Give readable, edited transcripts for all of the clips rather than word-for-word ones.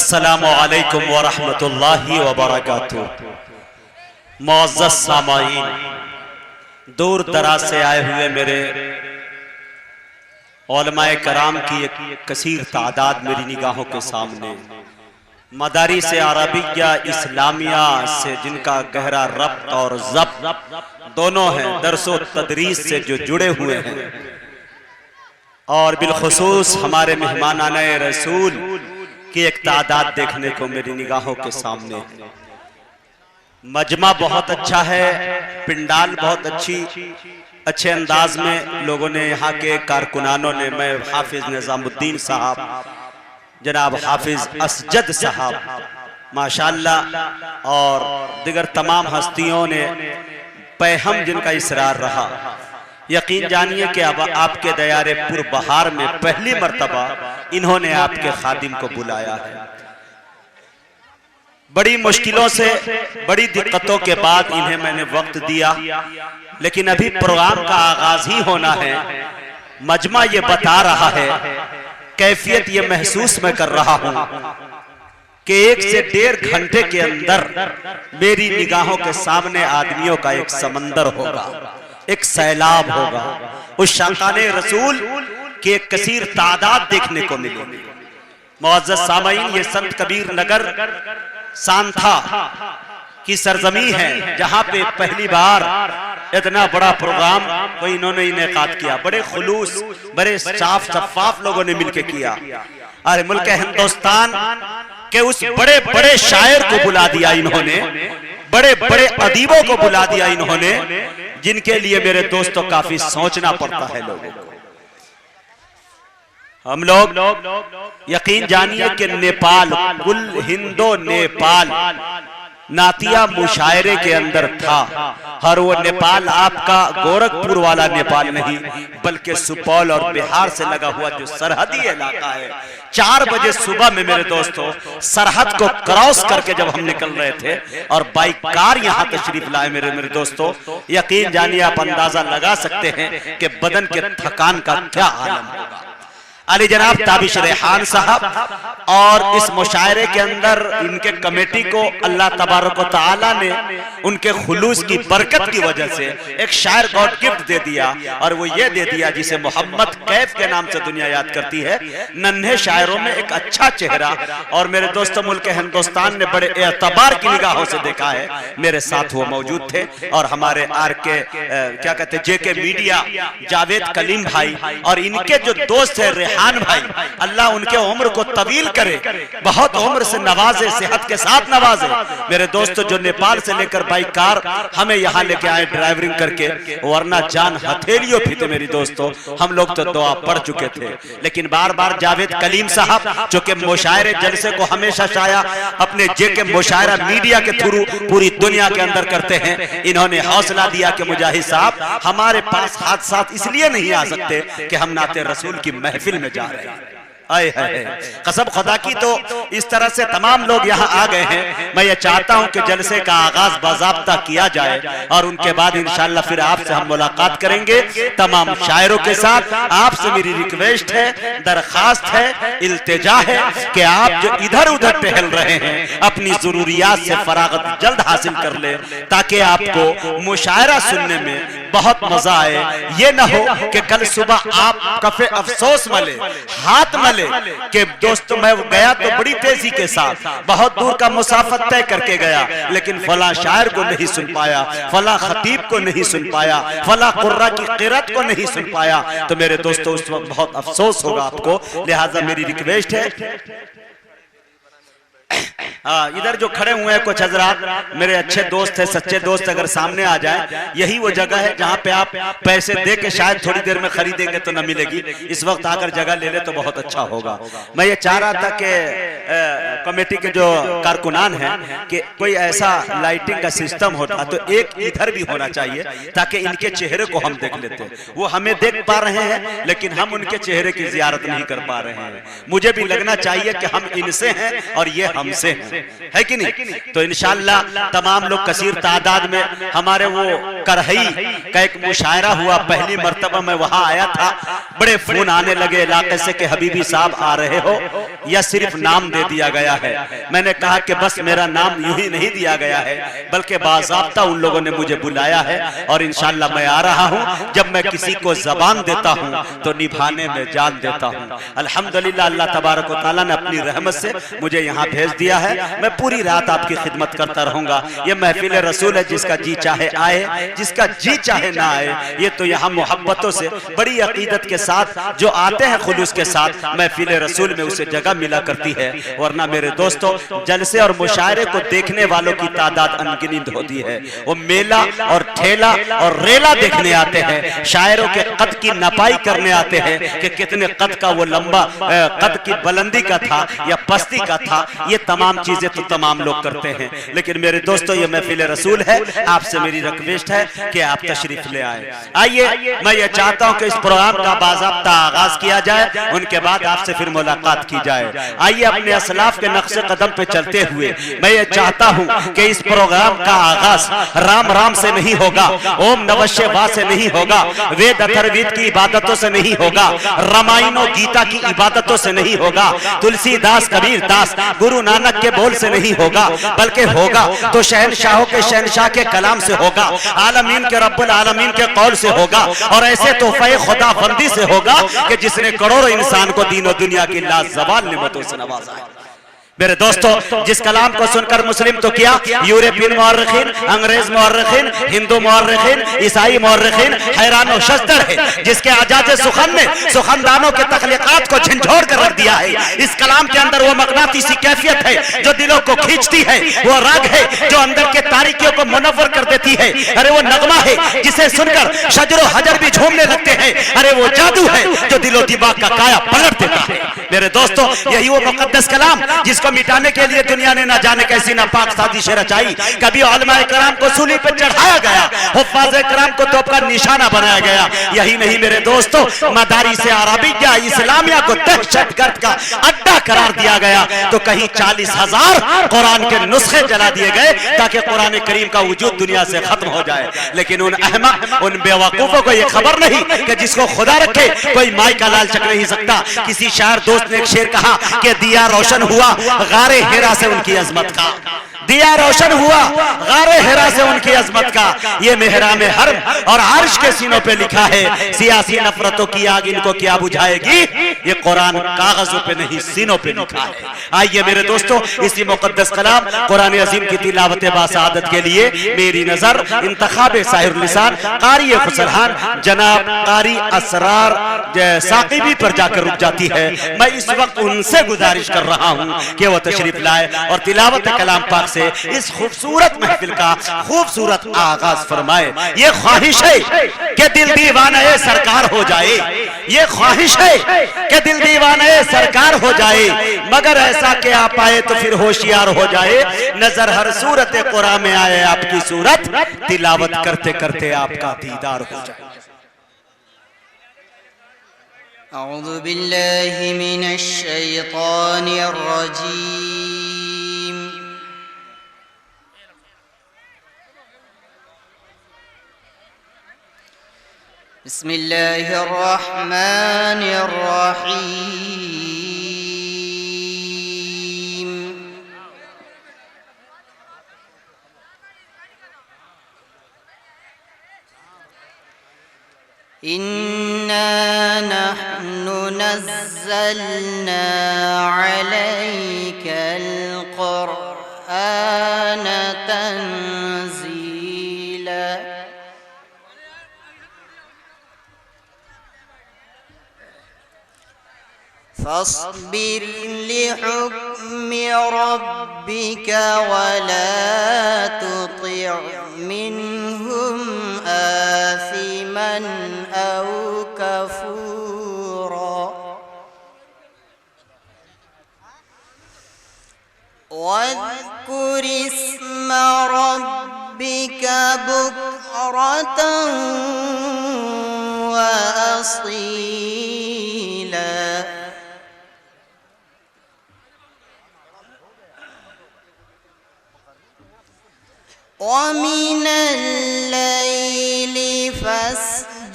अस्सलामु अलैकुम व रहमतुल्लाहि व बरकातुहू। मुअज़्ज़ज़ सामाईन, दूर दराज से आए हुए मेरे उलमाए कराम की एक कसीर तादाद मेरी निगाहों के सामने, मदारिस अरबिया इस्लामिया से जिनका गहरा रब्त और ज़ब्त दोनों हैं, दरसो तदरीस से जो जुड़े हुए हैं, और बिलखुसूस हमारे मेहमानाने रसूल की एक तादाद देखने को मेरी निगाहों के सामने है। मजमा बहुत अच्छा है, पिंडाल बहुत अच्छे अंदाज में लोगों ने, यहाँ के कारकुनानों ने, मैं हाफिज निजामुद्दीन साहब, जनाब हाफिज असजद साहब माशाअल्लाह, और दिगर तमाम हस्तियों ने पैहम जिनका इसरार रहा। यकीन जानिए कि अब आपके दयारे पुर बहार में पहली मर्तबा इन्होंने आपके खादिम को बुलाया है। बड़ी मुश्किलों से, बड़ी दिक्कतों के बाद इन्हें मैंने वक्त दिया, लेकिन अभी प्रोग्राम का आगाज ही होना है। मजमा ये बता रहा है, कैफियत ये महसूस मैं कर रहा हूं कि 1 से 1.5 घंटे के अंदर मेरी निगाहों के सामने आदमियों का एक समंदर होगा, एक सैलाब होगा। उस शाकाने रसूल की एक कसीर तादाद देखने को मिलेगी। मुअज़्ज़ज़ सामाईन, ये संत कबीर नगर सांथा की सरजमी है, जहां पे पहली बार इतना बड़ा प्रोग्राम कोई इन्होंने इनेकाद किया। बड़े खुलूस, बड़े साफ शफाफ लोगों ने मिलकर किया। अरे मुल्क हिंदुस्तान के उस बड़े बड़े शायर को बुला दिया इन्होंने, बड़े बड़े अदीबों को बुला दिया इन्होंने, जिनके लिए मेरे दोस्तों काफी सोचना पड़ता है लोगों को। हम लोग यकीन जानिए कि नेपाल, कुल हिंदो नेपाल नातिया मुशायरे के अंदर था। और वो नेपाल आपका गोरखपुर वाला नेपाल नहीं, बल्कि सुपौल और बिहार से लगा हुआ जो सरहदी इलाका है। 4 बजे सुबह में मेरे दोस्तों सरहद को क्रॉस करके जब हम निकल रहे थे और बाइक कार यहाँ तशरीफ लाए मेरे दोस्तों, यकीन जानिए आप अंदाजा लगा सकते हैं कि बदन के थकान का क्या आलम होगा। अली जनाब ताबिश रेहान साहब, और इस मुशायरे के अंदर इनके कमेटी को अल्लाह तबारक व तआला ने उनके खुलूस की बरकत की वजह से एक शायर गॉड गिफ्ट दे दिया, और वो ये दे दिया जिसे मोहम्मद कैफ के नाम से दुनिया याद करती है। नन्हे शायरों में एक अच्छा चेहरा, और मेरे दोस्तों मुल्क हिंदुस्तान ने बड़े एतबार की निगाहों से देखा है। मेरे साथ वो मौजूद थे, और हमारे आर के क्या कहते हैं, जेके मीडिया जावेद कलीम भाई, और इनके जो दोस्त है रेहान भाई, अल्लाह उनके उम्र को तवील करे, बहुत उम्र से नवाजे, सेहत के साथ नवाजे। मेरे दोस्तों जो नेपाल से लेकर बाइक कार हमें यहाँ लेके आए ड्राइवरिंग करके, वरना जान हथेलियों भी थे मेरी दोस्तों, हम लोग तो दुआ पढ़ चुके थे। लेकिन बार बार जावेद कलीम साहब जो कि मुशायरे जलसे को हमेशा शाया अपने जेके मुशायरा मीडिया के थ्रू पूरी दुनिया के अंदर करते हैं, इन्होंने हौसला दिया कि मुजाहिद साहब हमारे पास हादसात इसलिए नहीं आ सकते कि हम नाते रसूल की महफिल में जा रहे हैं। आए है कसम खुदा की, तो इस तरह से तमाम लोग यहाँ आ गए हैं। मैं ये चाहता हूँ कि जलसे का आगाज बाज़ाब्ता किया जाए, और उनके बाद इंशाअल्लाह फिर आपसे हम मुलाकात करेंगे तमाम शायरों के साथ। आपसे मेरी रिक्वेस्ट है, दरखास्त है, इल्तिजा है कि आप जो इधर उधर टहल रहे हैं अपनी जरूरियात से फरागत जल्द हासिल कर ले, ताकि आपको मुशायरा सुनने में बहुत मजा आए। ये ना हो कि कल सुबह आप कफे अफसोस मले, हाथ मले कि दोस्तों मैं गया तो बड़ी तेजी के साथ, बहुत दूर का मुसाफत तय करके गया, लेकिन फला शायर को नहीं सुन पाया, फला खतीब को नहीं सुन पाया, फला कुर्रा की क़िरात को नहीं सुन पाया, तो मेरे दोस्तों उस वक्त बहुत अफसोस होगा आपको। लिहाजा मेरी रिक्वेस्ट है, हाँ इधर जो खड़े हुए हैं कुछ हजरात मेरे अच्छे दोस्त हैं, सच्चे दोस्त, अगर सामने आ जाए, यही वो जगह है जहाँ पे आप पैसे दे के शायद थोड़ी देर में खरीदेंगे तो न मिलेगी। इस वक्त आकर जगह ले ले तो बहुत अच्छा होगा। मैं ये चाह रहा था कि कमेटी के जो कारकुनान हैं कि कोई ऐसा लाइटिंग का सिस्टम होता तो एक इधर भी होना चाहिए, ताकि इनके चेहरे को हम देख लेते। वो हमें देख पा रहे हैं लेकिन हम उनके चेहरे की जियारत नहीं कर पा रहे हैं। मुझे भी लगना चाहिए कि हम इनसे हैं और ये हमसे उनसे है कि नहीं। तो इंशाअल्लाह तमाम लोग कसीर तादाद में, हमारे वो करहई का एक मुशायरा हुआ, पहली मर्तबा मैं वहां आया था, बड़े फोन आने लगे इलाके से कि हबीबी साहब आ रहे हो, या सिर्फ नाम दे दिया गया है। मैंने कहा कि बस मेरा नाम यूं ही नहीं दिया गया है, बल्कि बाज़ाब्ता उन लोगों ने मुझे बुलाया है और इंशाअल्लाह मैं आ रहा हूं। जब मैं किसी को जबान देता हूं तो निभाने में जान देता हूं। अल्हम्दुलिल्लाह अल्लाह तबारक व तआला ने अपनी रहमत से मुझे यहाँ भेज दिया है। मैं पूरी रात आपकी खिदमत करता रहूंगा। ये महफिल रसूल है, जिसका जी चाहे आए, जिसका जी चाहे ना आए। ये तो यहाँ मोहब्बतों से, बड़ी अकीदत के साथ जो आते हैं खुलूस के साथ, महफिल रसूल में उसे जगह मिला करती है। वरना मेरे दोस्तों, जलसे और मुशायरे को देखने वालों की तादाद अनगिनत होती है। वो मेला और ठेला और रेला देखने आते हैं, शायरों के कद की नपाई करने आते हैं कि कितने कद का वो लंबा, कद की बुलंदी का था या पस्ती का था। ये तमाम चीजें तो तमाम लोग करते हैं, लेकिन मेरे दोस्तों ये महफिल रसूल है। आपसे मेरी रिक्वेस्ट है कि आप तशरीफ ले आए। आइए, मैं ये चाहता हूं कि इस प्रोग्राम का बाज़ाब्ता आगाज किया जाए, उनके बाद आपसे फिर मुलाकात की जाए। आइए, अपने असलाफ के नक्शे कदम पे चलते हुए मैं ये चाहता हूं कि इस प्रोग्राम का आगाज राम राम से नहीं होगा, ओम नमः शिवाय से नहीं होगा, वेद अथर्ववेद की इबादतों से नहीं होगा, रामायण और गीता की इबादतों से नहीं होगा, तुलसीदास कबीर दास गुरु नानक के बोल से नहीं होगा, बल्कि होगा तो शहनशाहों के शहनशाह के कलाम से होगा, आलमीन के रब्बुल आलमीन के कौल से होगा, और ऐसे तोहफे खुदा बंदी से होगा कि जिसने करोड़ों इंसान को दीन और दुनिया की लाजवाब नेमतों से नवाजा है। मेरे दोस्तों, जिस कलाम को सुनकर मुस्लिम तो किया, यूरोपियन मुअर्रिखीन, अंग्रेज मुअर्रिखीन, हिंदू मुअर्रिखीन, ईसाई मुअर्रिखीन हैरान और शस्तर है, जिसके आजाद सुखन ने सुखनदानों के तख्लीकात को झंझोड़ कर रख दिया है। इस कलाम के अंदर वो मगनातीसी कैफियत है जो दिलों को खींचती है, वो राग है जो अंदर के तारीकियों को मुनव्वर कर देती है। अरे वो नगमा है जिसे सुनकर शजर हजर भी झूमने लगते हैं। अरे वो जादू है जो दिलो दिमाग का काया पलट देता है। मेरे दोस्तों, यही वो मुकद्दस कलाम जिसको मिटाने के लिए दुनिया ने ना जाने कैसी नापाक साजिशें रचाई। कभी उलमाए कराम को सूली पर चढ़ाया गया, हुफ्फाज़े कराम को तोप का निशाना बनाया गया। यही नहीं मेरे दोस्तों, मदारिस अरबिया इस्लामिया को दहशतगर्द का अड्डा करार दिया गया। तो कहीं 40,000 कुरान के नुस्खे जला दिए गए ताकि कुरान करीम का वजूद दुनिया से खत्म हो जाए। लेकिन उन अहमक, उन बेवकूफों को यह खबर नहीं कि जिसको खुदा रखे कोई माई का लाल चक नहीं सकता। किसी शायर दोस्त ने एक शेर कहा कि दिया रोशन हुआ गारे हिरा से उनकी अजमत का, दिया रोशन हुआ गारे हिरा से उनकी अजमत का। ये मेहराम हरम और अर्श के सीनों पे लिखा है, सियासी नफरतों की आग इनको क्या बुझाएगी, ये कुरान कागजों पे नहीं सीनों पे लिखा है। आइए मेरे दोस्तों, इसी मुकद्दस कलाम कुरान अजीम की तिलावत बासादत के लिए मेरी नजर इंतखाब साहिरुल लिसान कारी खुसरहान जनाब कारी असरार साकिबी पर जाकर रुक जाती है। मैं इस वक्त उनसे गुजारिश कर रहा हूं कि वो तशरीफ लाए और तिलावत कलाम पाक से इस खूबसूरत महफिल का खूबसूरत आगाज फरमाए। ये ख्वाहिश है कि दिल दीवाना सरकार हो जाए, ये ख्वाहिश है कि दिल दीवाना सरकार हो जाए, मगर ऐसा कि आप आए तो फिर होशियार हो जाए। नजर हर सूरत कुरान में आए आपकी सूरत, तिलावत करते करते आपका दीदार हो जाए। अऊज़ु बिल्लाहि मिनश शैतानिर रजीम। बिस्मिल्लाहिर रहमानिर रहीम। इन्ना नहनु नज़्ज़लना अलैकल क़ुरआन तंज़ीला। फ़स्बिर लिहुक्मि रब्बिका वला तुति' मिनहुम आसिमन औ कफूरा वज़्कुर इस्म रब्बिका बुक्रतन व असीला।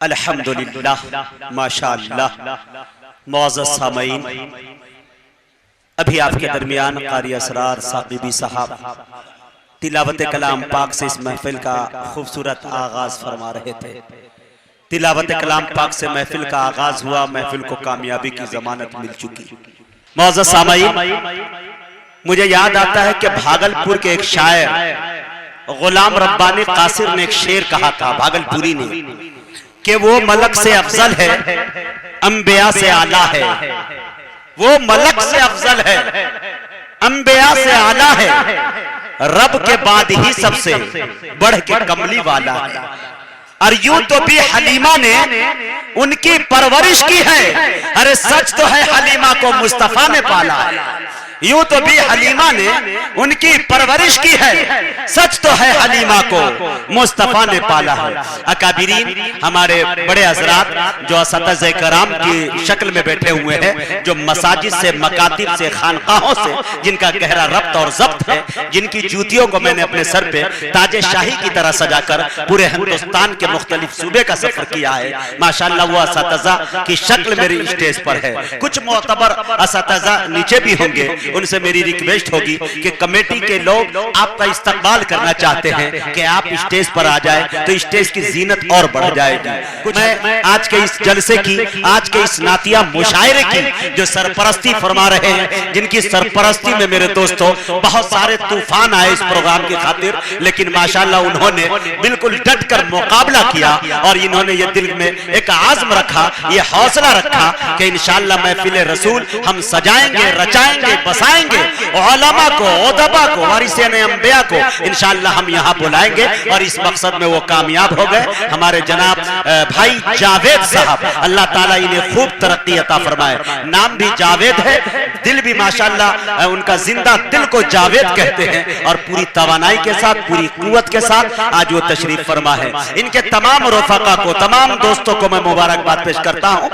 अल्हम्दुलिल्लाह माशाअल्लाह। मुअज़्ज़ज़ सामईन, अभी आपके दरमियान क़ारी असरार साक़िबी साहब तिलावत कलाम पाक से इस महफिल का खूबसूरत आगाज फरमा रहे थे। तिलावत कलाम पाक से महफिल का आगाज हुआ, महफिल को कामयाबी की जमानत मिल चुकी। मौजूद सामाईन, मुझे याद आता है कि भागलपुर के एक शायर गुलाम रब्बानी कासिर ने एक शेर कहा था, भागलपुरी ने, कि वो मलक से अफजल है, अंबिया से आला है। वो मलक से अफजल है, अंबिया से आला है, रब के बाद ही सबसे बढ़ के कमली वाला है। और यूं तो भी हलीमा ने उनकी परवरिश की है, अरे सच तो है हलीमा को मुस्तफा ने पाला है। यूं तो भी हलीमा ने उनकी परवरिश की है, सच तो है हलीमा को मुस्तफा ने पाला है। अकाबिरीन, हमारे बड़े हजरात जो असतज़े कराम की शक्ल में बैठे हुए हैं, जो मसाजिद से, मकातिब से, खानकाहों से जिनका गहरा रब्त और जब्त है, जिनकी जूतियों को मैंने अपने सर पे ताजे शाही की तरह सजाकर पूरे हिंदुस्तान के मुख्तलिफ सूबे का सफर किया है, माशाअल्लाह वो असतज़ा की शक्ल मेरी स्टेज पर है। कुछ मोतबर असतज़ा नीचे भी होंगे, उनसे मेरी रिक्वेस्ट होगी कि कमेटी के लोग आपका इस्तकबाल करना चाहते हैं कि आप स्टेज पर आ जाए तो स्टेज की जीनत और बढ़ जाएगी। कुछ मैं आज के इस जलसे की, आज के इस नातिया मुशायरे की जो सरपरस्ती फरमा रहे हैं, जिनकी सरपरस्ती में मेरे दोस्तों बहुत सारे तूफान आए इस प्रोग्राम की खातिर, लेकिन माशाअल्लाह उन्होंने बिल्कुल डट कर मुकाबला किया और इन्होंने ये दिल में एक आज़म रखा, ये हौसला रखा कि इंशाअल्लाह महफिल रसूल हम सजाएंगे, रचाएंगे, बसाएंगे, उलमा को, उदबा को, वारिसे अंबिया को इंशाअल्लाह हम यहाँ बुलाएंगे और इस मकसद में वो कामयाब हो गए। हमारे जनाब भाई जावेद साहब, अल्लाह ताला इन्हें खूब तरक्की अता फरमाए। नाम भी जावेद है, दिल भी माशाअल्लाह उनका जिंदा दिल को जावेद कहते हैं और पूरी तवानाई के साथ, पूरी कुव्वत के साथ आज वो तशरीफ फरमा है। इनके तमाम रफ़ाका को, तमाम दोस्तों को मैं मुबारकबाद पेश करता हूँ।